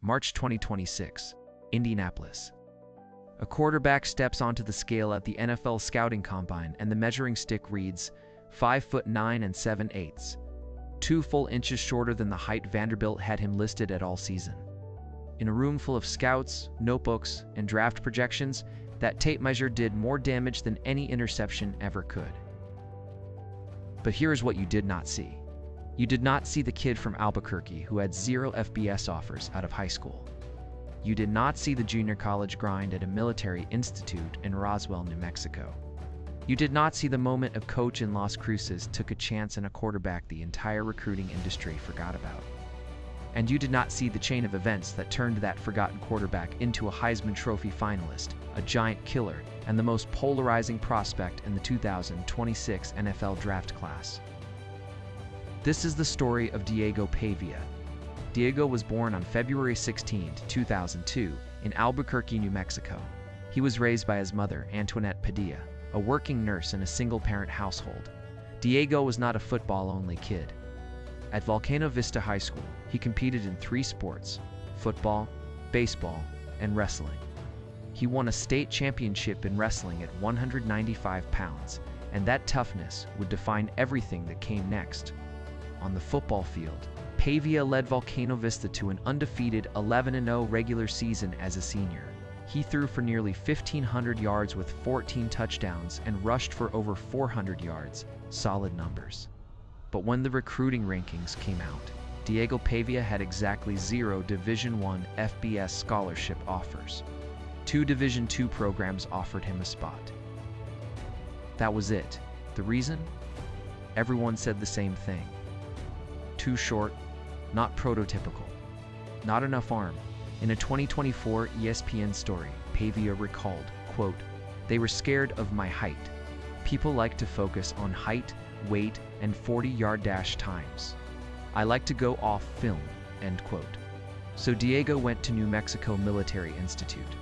March 2026, Indianapolis. A quarterback steps onto the scale at the NFL Scouting Combine and the measuring stick reads 5'9" 7/8", 2 full inches shorter than the height Vanderbilt had him listed at all season. In a room full of scouts, notebooks, and draft projections, that tape measure did more damage than any interception ever could. But here's what you did not see. You did not see the kid from Albuquerque who had 0 FBS offers out of high school. You did not see the junior college grind at a military institute in Roswell, New Mexico. You did not see the moment a coach in Las Cruces took a chance on a quarterback the entire recruiting industry forgot about. And you did not see the chain of events that turned that forgotten quarterback into a Heisman Trophy finalist, a giant killer, and the most polarizing prospect in the 2026 NFL draft class. This is the story of Diego Pavia. Diego was born on February 16, 2002, in Albuquerque, New Mexico. He was raised by his mother, Antoinette Padilla, a working nurse in a single-parent household. Diego was not a football-only kid. At Volcano Vista High School, he competed in 3 sports: football, baseball, and wrestling. He won a state championship in wrestling at 195 pounds, and that toughness would define everything that came next. On the football field, Pavia led Volcano Vista to an undefeated 11-0 regular season as a senior. He threw for nearly 1,500 yards with 14 touchdowns and rushed for over 400 yards, solid numbers. But when the recruiting rankings came out, Diego Pavia had exactly 0 Division I FBS scholarship offers. 2 Division II programs offered him a spot. That was it. The reason? Everyone said the same thing. Too short, not prototypical, not enough arm. In a 2024 ESPN story, Pavia recalled, quote, "They were scared of my height. People like to focus on height, weight, and 40-yard dash times. I like to go off film," end quote. So Diego went to New Mexico Military Institute,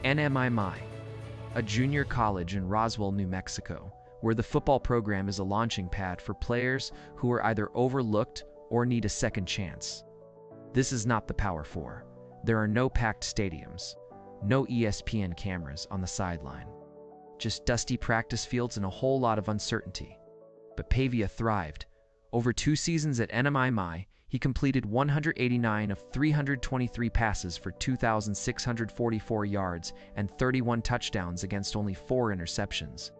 NMMI, a junior college in Roswell, New Mexico, where the football program is a launching pad for players who are either overlooked or need a second chance. This is not the Power Four. There are no packed stadiums, no ESPN cameras on the sideline, just dusty practice fields and a whole lot of uncertainty. But Pavia thrived. Over 2 seasons at NMMI, he completed 189 of 323 passes for 2,644 yards and 31 touchdowns against only 4 interceptions.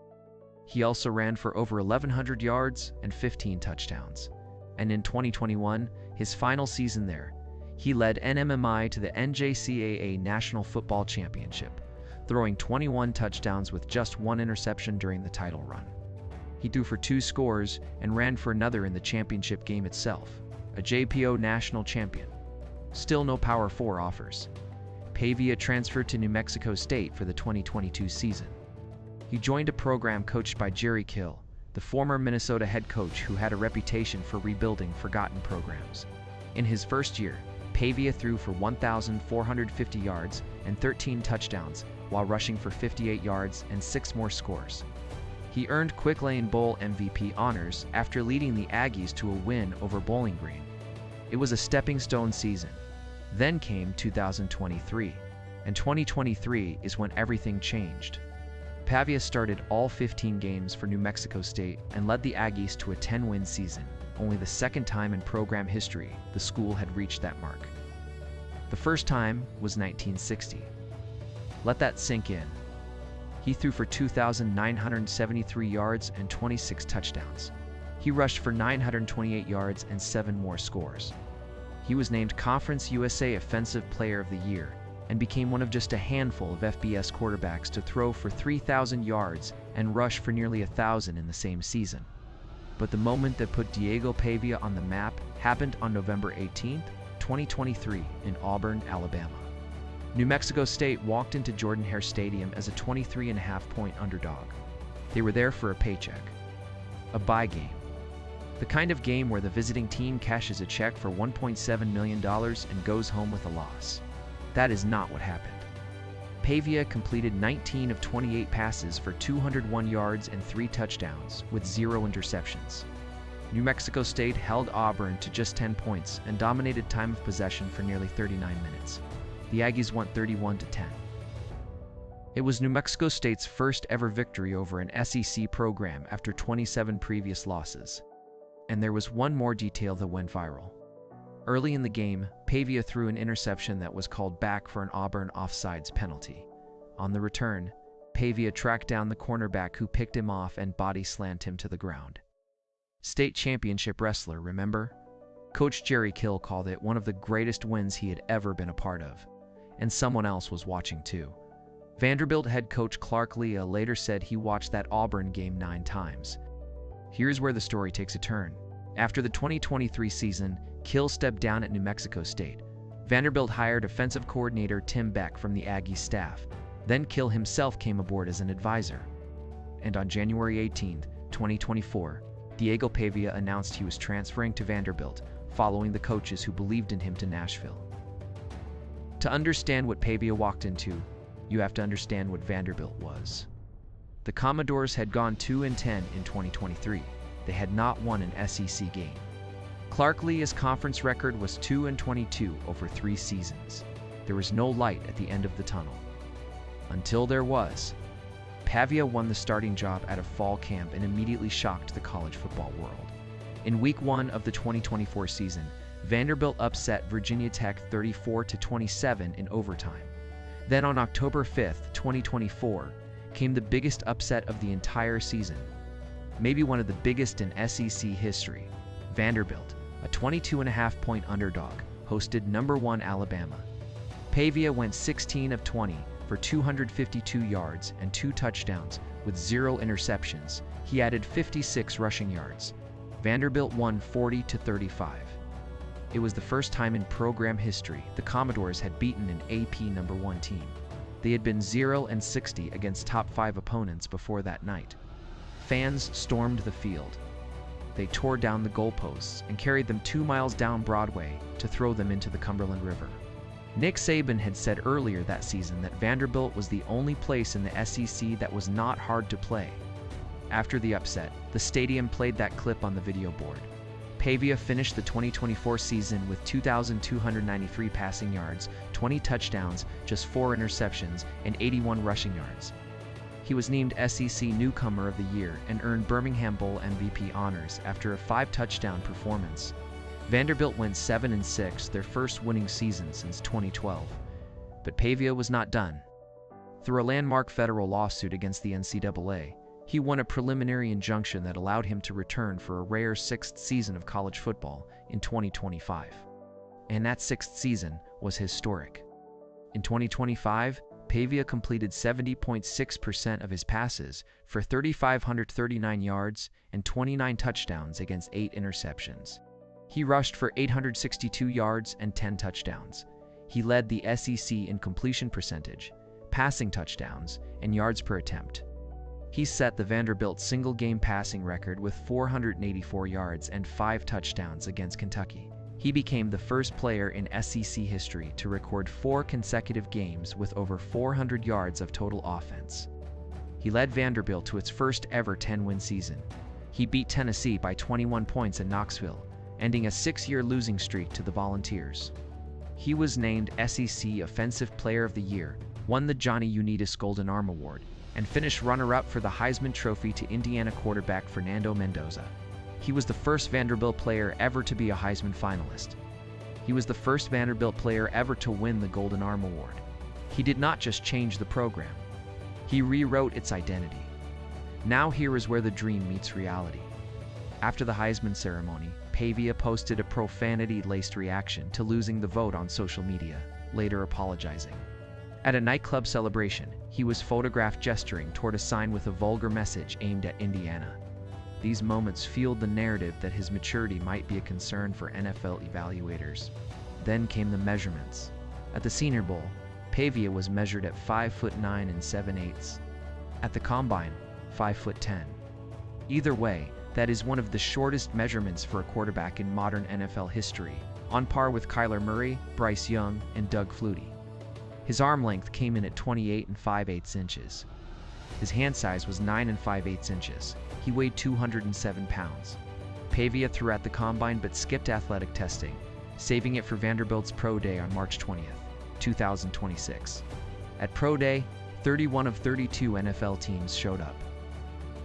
He also ran for over 1,100 yards and 15 touchdowns. And in 2021, his final season there, he led NMMI to the NJCAA National Football Championship, throwing 21 touchdowns with just 1 interception during the title run. He threw for 2 scores and ran for another in the championship game itself, a JPO national champion. Still no Power 4 offers. Pavia transferred to New Mexico State for the 2022 season. He joined a program coached by Jerry Kill, the former Minnesota head coach who had a reputation for rebuilding forgotten programs. In his first year, Pavia threw for 1,450 yards and 13 touchdowns while rushing for 58 yards and 6 more scores. He earned Quick Lane Bowl MVP honors after leading the Aggies to a win over Bowling Green. It was a stepping stone season. Then came 2023, and 2023 is when everything changed. Pavia started all 15 games for New Mexico State and led the Aggies to a 10-win season, only the second time in program history the school had reached that mark. The first time was 1960. Let that sink in. He threw for 2,973 yards and 26 touchdowns. He rushed for 928 yards and 7 more scores. He was named Conference USA Offensive Player of the Year and became one of just a handful of FBS quarterbacks to throw for 3,000 yards and rush for nearly 1,000 in the same season. But the moment that put Diego Pavia on the map happened on November 18, 2023 in Auburn, Alabama. New Mexico State walked into Jordan-Hare Stadium as a 23.5-point underdog. They were there for a paycheck, a buy game, the kind of game where the visiting team cashes a check for $1.7 million and goes home with a loss. That is not what happened. Pavia completed 19 of 28 passes for 201 yards and 3 touchdowns with 0 interceptions. New Mexico State held Auburn to just 10 points and dominated time of possession for nearly 39 minutes. The Aggies won 31-10. It was New Mexico State's first ever victory over an SEC program after 27 previous losses. And there was one more detail that went viral. Early in the game, Pavia threw an interception that was called back for an Auburn offsides penalty. On the return, Pavia tracked down the cornerback who picked him off and body slammed him to the ground. State championship wrestler, remember? Coach Jerry Kill called it one of the greatest wins he had ever been a part of. And someone else was watching too. Vanderbilt head coach Clark Lea later said he watched that Auburn game 9 times. Here's where the story takes a turn. After the 2023 season, Kill stepped down at New Mexico State. Vanderbilt hired offensive coordinator Tim Beck from the Aggies staff. Then Kill himself came aboard as an advisor. And on January 18, 2024, Diego Pavia announced he was transferring to Vanderbilt, following the coaches who believed in him to Nashville. To understand what Pavia walked into, you have to understand what Vanderbilt was. The Commodores had gone 2-10 in 2023. They had not won an SEC game. Clark Lea's conference record was 2-22 over 3 seasons. There was no light at the end of the tunnel. Until there was. Pavia won the starting job at a fall camp and immediately shocked the college football world. In Week 1 of the 2024 season, Vanderbilt upset Virginia Tech 34-27 in overtime. Then on October 5, 2024, came the biggest upset of the entire season. Maybe one of the biggest in SEC history. Vanderbilt, a 22.5-point underdog, hosted number 1 Alabama. Pavia went 16 of 20 for 252 yards and 2 touchdowns with 0 interceptions. He added 56 rushing yards. Vanderbilt won 40-35. It was the first time in program history the Commodores had beaten an AP number 1 team. They had been 0-60 against top 5 opponents before that night. Fans stormed the field. They tore down the goalposts and carried them 2 miles down Broadway to throw them into the Cumberland River. Nick Saban had said earlier that season that Vanderbilt was the only place in the SEC that was not hard to play. After the upset, the stadium played that clip on the video board. Pavia finished the 2024 season with 2,293 passing yards, 20 touchdowns, just 4 interceptions, and 81 rushing yards. He was named SEC Newcomer of the Year and earned Birmingham Bowl MVP honors after a 5-touchdown performance. Vanderbilt went 7-6, their first winning season since 2012. But Pavia was not done. Through a landmark federal lawsuit against the NCAA, he won a preliminary injunction that allowed him to return for a rare 6th season of college football in 2025. And that 6th season was historic. In 2025, Pavia completed 70.6% of his passes for 3,539 yards and 29 touchdowns against 8 interceptions. He rushed for 862 yards and 10 touchdowns. He led the SEC in completion percentage, passing touchdowns, and yards per attempt. He set the Vanderbilt single-game passing record with 484 yards and 5 touchdowns against Kentucky. He became the first player in SEC history to record 4 consecutive games with over 400 yards of total offense. He led Vanderbilt to its first ever 10-win season. He beat Tennessee by 21 points in Knoxville, ending a 6-year losing streak to the Volunteers. He was named SEC Offensive Player of the Year, won the Johnny Unitas Golden Arm Award, and finished runner-up for the Heisman Trophy to Indiana quarterback Fernando Mendoza. He was the first Vanderbilt player ever to be a Heisman finalist. He was the first Vanderbilt player ever to win the Golden Arm Award. He did not just change the program. He rewrote its identity. Now here is where the dream meets reality. After the Heisman ceremony, Pavia posted a profanity-laced reaction to losing the vote on social media, later apologizing. At a nightclub celebration, he was photographed gesturing toward a sign with a vulgar message aimed at Indiana. These moments fueled the narrative that his maturity might be a concern for NFL evaluators. Then came the measurements. At the Senior Bowl, Pavia was measured at 5'9" and 7/8". At the Combine, 5'10". Either way, that is one of the shortest measurements for a quarterback in modern NFL history, on par with Kyler Murray, Bryce Young, and Doug Flutie. His arm length came in at 28 5/8 inches. His hand size was 9 5/8 inches. He weighed 207 pounds. Pavia threw at the combine but skipped athletic testing, saving it for Vanderbilt's Pro Day on March 20th, 2026. At Pro Day, 31 of 32 NFL teams showed up.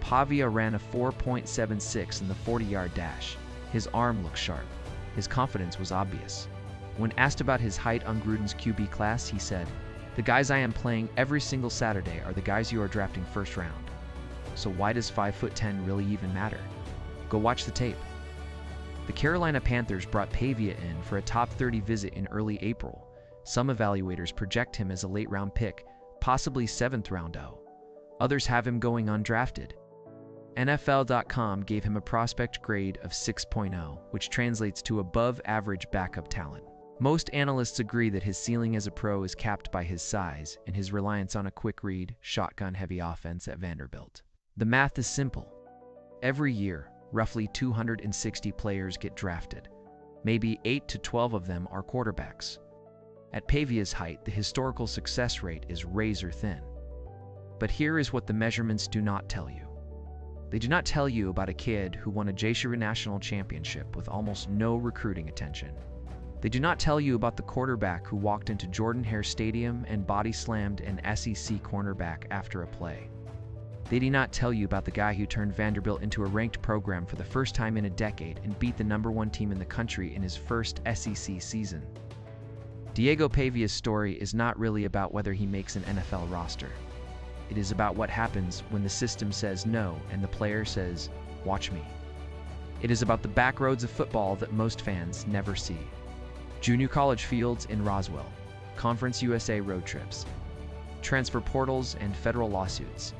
Pavia ran a 4.76 in the 40-yard dash. His arm looked sharp. His confidence was obvious. When asked about his height on Gruden's QB class, he said, "The guys I am playing every single Saturday are the guys you are drafting first round. So why does 5'10" really even matter? Go watch the tape." The Carolina Panthers brought Pavia in for a top 30 visit in early April. Some evaluators project him as a late-round pick, possibly 7th round. Others have him going undrafted. NFL.com gave him a prospect grade of 6.0, which translates to above-average backup talent. Most analysts agree that his ceiling as a pro is capped by his size and his reliance on a quick-read, shotgun-heavy offense at Vanderbilt. The math is simple. Every year, roughly 260 players get drafted. Maybe 8 to 12 of them are quarterbacks. At Pavia's height, the historical success rate is razor-thin. But here is what the measurements do not tell you. They do not tell you about a kid who won a JUCO national championship with almost no recruiting attention. They do not tell you about the quarterback who walked into Jordan-Hare Stadium and body-slammed an SEC cornerback after a play. They do not tell you about the guy who turned Vanderbilt into a ranked program for the first time in a decade and beat the #1 team in the country in his first SEC season. Diego Pavia's story is not really about whether he makes an NFL roster. It is about what happens when the system says no and the player says, "Watch me." It is about the back roads of football that most fans never see. Junior college fields in Roswell, Conference USA road trips, transfer portals, and federal lawsuits.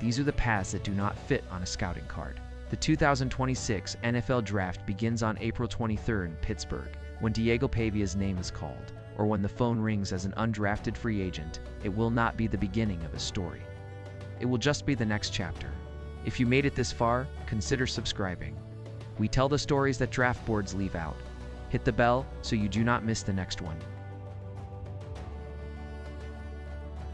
These are the paths that do not fit on a scouting card. The 2026 NFL Draft begins on April 23rd in Pittsburgh. When Diego Pavia's name is called, or when the phone rings as an undrafted free agent, it will not be the beginning of a story. It will just be the next chapter. If you made it this far, consider subscribing. We tell the stories that draft boards leave out. Hit the bell so you do not miss the next one.